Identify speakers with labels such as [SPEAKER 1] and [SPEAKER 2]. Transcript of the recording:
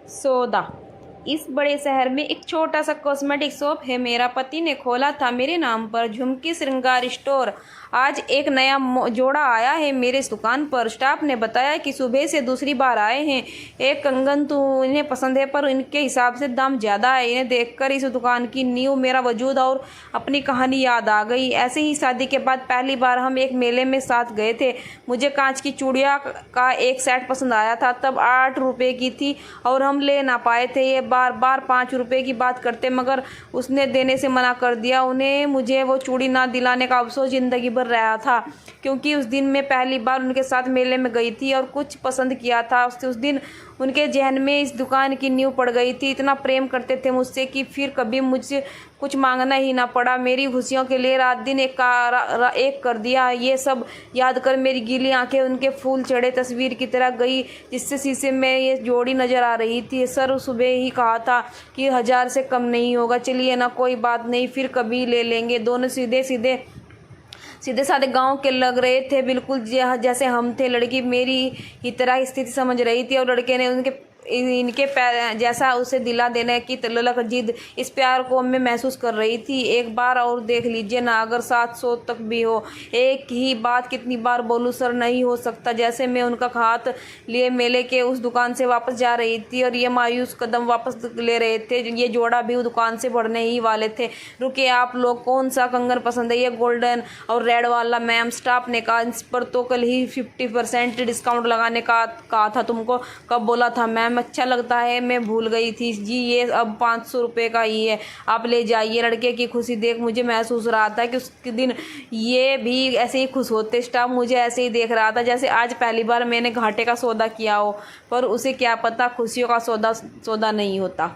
[SPEAKER 1] सौदा। इस बड़े शहर में एक छोटा सा कॉस्मेटिक शॉप है। मेरा पति ने खोला था मेरे नाम पर, झुमकी श्रृंगार स्टोर। आज एक नया जोड़ा आया है मेरे दुकान पर। स्टाफ ने बताया कि सुबह से दूसरी बार आए हैं। एक कंगन तो इन्हें पसंद है, पर इनके हिसाब से दाम ज़्यादा है। इन्हें देखकर इस दुकान की नींव, मेरा वजूद और अपनी कहानी याद आ गई। ऐसे ही शादी के बाद पहली बार हम एक मेले में साथ गए थे। मुझे कांच की चूड़ियाँ का एक सेट पसंद आया था। तब 8 रुपये की थी और हम ले ना पाए थे। ये बार बार 5 रुपये की बात करते, मगर उसने देने से मना कर दिया। उन्हें मुझे वो चूड़ी ना दिलाने का अफसोस ज़िंदगी भर रहा था, क्योंकि उस दिन मैं पहली बार उनके साथ मेले में गई थी और कुछ पसंद किया था। उस दिन उनके जहन में इस दुकान की नींव पड़ गई थी। इतना प्रेम करते थे मुझसे कि फिर कभी मुझसे कुछ मांगना ही ना पड़ा। मेरी खुशियों के लिए रात दिन एक कर दिया। ये सब याद कर मेरी गीली आंखें उनके फूल चढ़े तस्वीर की तरह गई, जिससे शीशे में ये जोड़ी नज़र आ रही थी। सर सुबह ही कहा था कि 1000 से कम नहीं होगा। चलिए ना, कोई बात नहीं, फिर कभी ले लेंगे। दोनों सीधे साधे गांव के लग रहे थे, बिल्कुल जैसे हम थे। लड़की मेरी ही तरह स्थिति समझ रही थी और लड़के ने इनके जैसा उसे दिला देने की तल्लक जिद। इस प्यार को मैं महसूस कर रही थी। एक बार और देख लीजिए ना, अगर 700 तक भी हो। एक ही बात कितनी बार बोलूं सर, नहीं हो सकता। जैसे मैं उनका हाथ लिए मेले के उस दुकान से वापस जा रही थी और ये मायूस कदम वापस ले रहे थे। ये जोड़ा भी दुकान से बढ़ने ही वाले थे। रुके, आप लोग कौन सा कंगन पसंद है? ये गोल्डन और रेड वाला मैम। स्टाफ ने कहा, इस पर तो कल ही 50% डिस्काउंट लगाने का कहा था तुमको। कब बोला था मैम? अच्छा लगता है, मैं भूल गई थी जी। ये अब 500 रुपये का ही है, आप ले जाइए। लड़के की खुशी देख मुझे महसूस रहा था कि उसके दिन ये भी ऐसे ही खुश होते। स्टाफ मुझे ऐसे ही देख रहा था जैसे आज पहली बार मैंने घाटे का सौदा किया हो, पर उसे क्या पता खुशियों का सौदा नहीं होता।